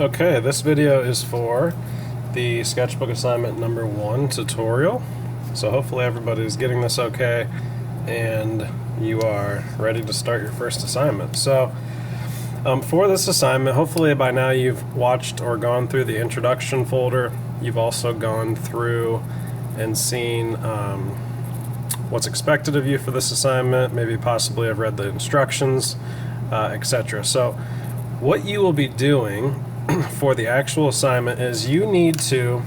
Okay, this video is for the sketchbook assignment number 1 tutorial. So hopefully everybody's getting this okay and you are ready to start your first assignment. So for this assignment, hopefully by now you've watched or gone through the introduction folder. You've also gone through and seen what's expected of you for this assignment, maybe possibly have read the instructions, etc. So what you will be doing for the actual assignment is you need to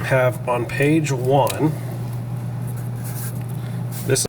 have on page 1, this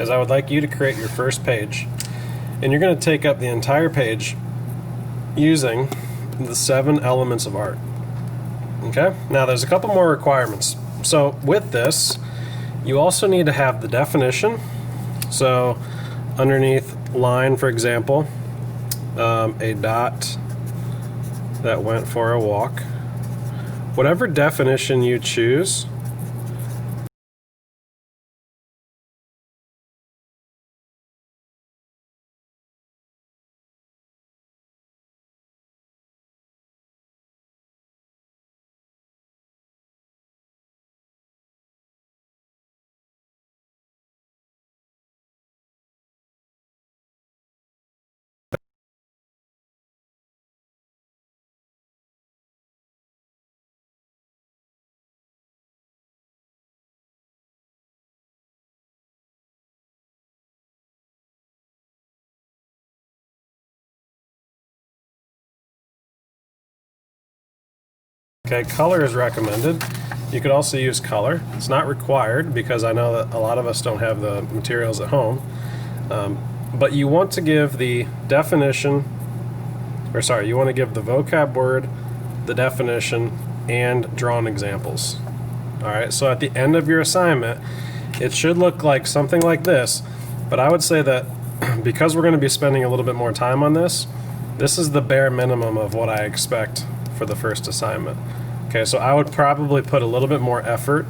is I would like you to create your first page, and you're going to take up the entire page using the 7 elements of art. Okay, now there's a couple more requirements. So with this, you also need to have the definition. So underneath line, for example, a dot that went for a walk. Whatever definition you choose, okay, color is recommended. You could also use color. It's not required because I know that a lot of us don't have the materials at home. But you want to give the definition, or sorry, you want to give the vocab word, the definition, and drawn examples. Alright, so at the end of your assignment, it should look like something like this, but I would say that because we're going to be spending a little bit more time on this, this is the bare minimum of what I expect for the first assignment. Okay, so I would probably put a little bit more effort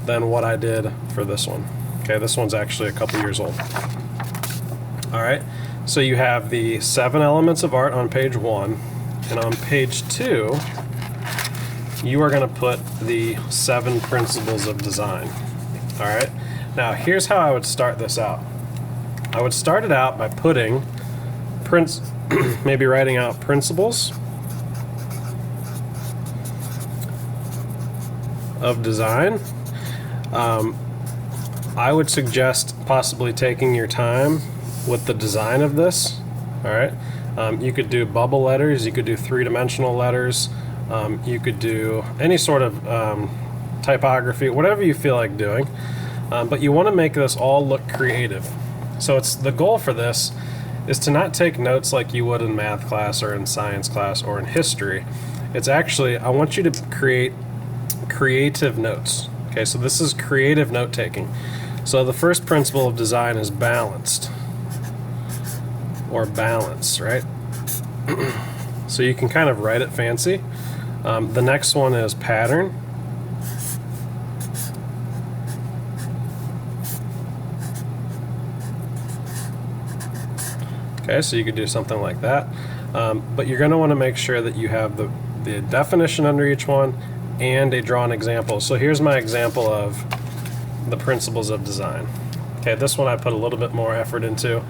than what I did for this one. Okay, this one's actually a couple years old. Alright, so you have the 7 elements of art on page 1, and on page 2, you are going to put the 7 principles of design. Alright, now here's how I would start this out. I would start it out by putting, maybe writing out principles of design. I would suggest possibly taking your time with the design of this. Alright, you could do bubble letters, you could do 3-dimensional letters, you could do any sort of typography, whatever you feel like doing, but you want to make this all look creative. So it's the goal for this is to not take notes like you would in math class or in science class or in history. It's actually, I want you to create creative notes. Okay, so this is creative note taking. So the first principle of design is balanced, or balance, right? So you can kind of write it fancy. The next one is pattern. Okay, so you could do something like that. But you're going to want to make sure that you have the definition under each one and a drawn example. So here's my example of the principles of design. Okay, this one I put a little bit more effort into.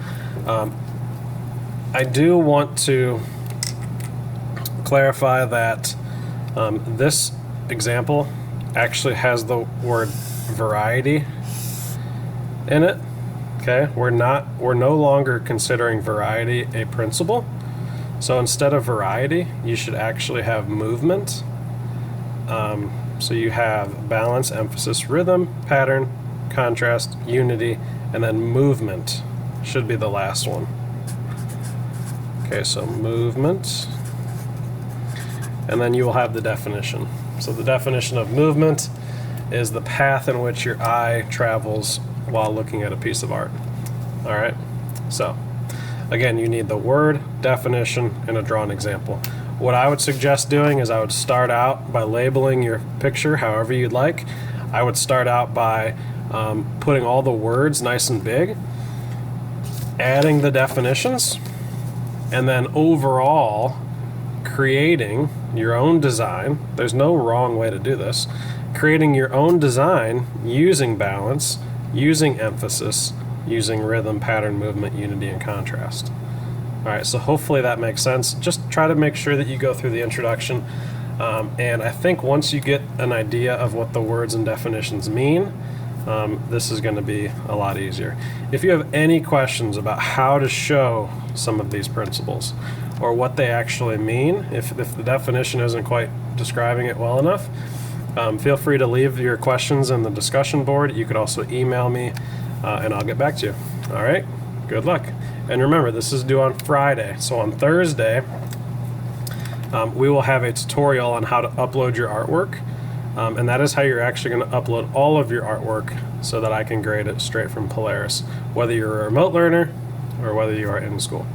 I do want to clarify that this example actually has the word variety in it. Okay, we're no longer considering variety a principle. So instead of variety, you should actually have movement So you have balance, emphasis, rhythm, pattern, contrast, unity, and then movement should be the last one. Okay, so movement, and then you will have the definition. So the definition of movement is the path in which your eye travels while looking at a piece of art. All right, so again, you need the word, definition, and a drawn example. What I would suggest doing is I would start out by labeling your picture however you'd like. I would start out by putting all the words nice and big, adding the definitions, and then overall creating your own design. There's no wrong way to do this. Creating your own design using balance, using emphasis, using rhythm, pattern, movement, unity, and contrast. All right, so hopefully that makes sense. Just try to make sure that you go through the introduction. And I think once you get an idea of what the words and definitions mean, this is going to be a lot easier. If you have any questions about how to show some of these principles or what they actually mean, if the definition isn't quite describing it well enough, feel free to leave your questions in the discussion board. You could also email me and I'll get back to you. All right, good luck. And remember, this is due on Friday. So on Thursday, we will have a tutorial on how to upload your artwork. And that is how you're actually going to upload all of your artwork so that I can grade it straight from Polaris, whether you're a remote learner or whether you are in school.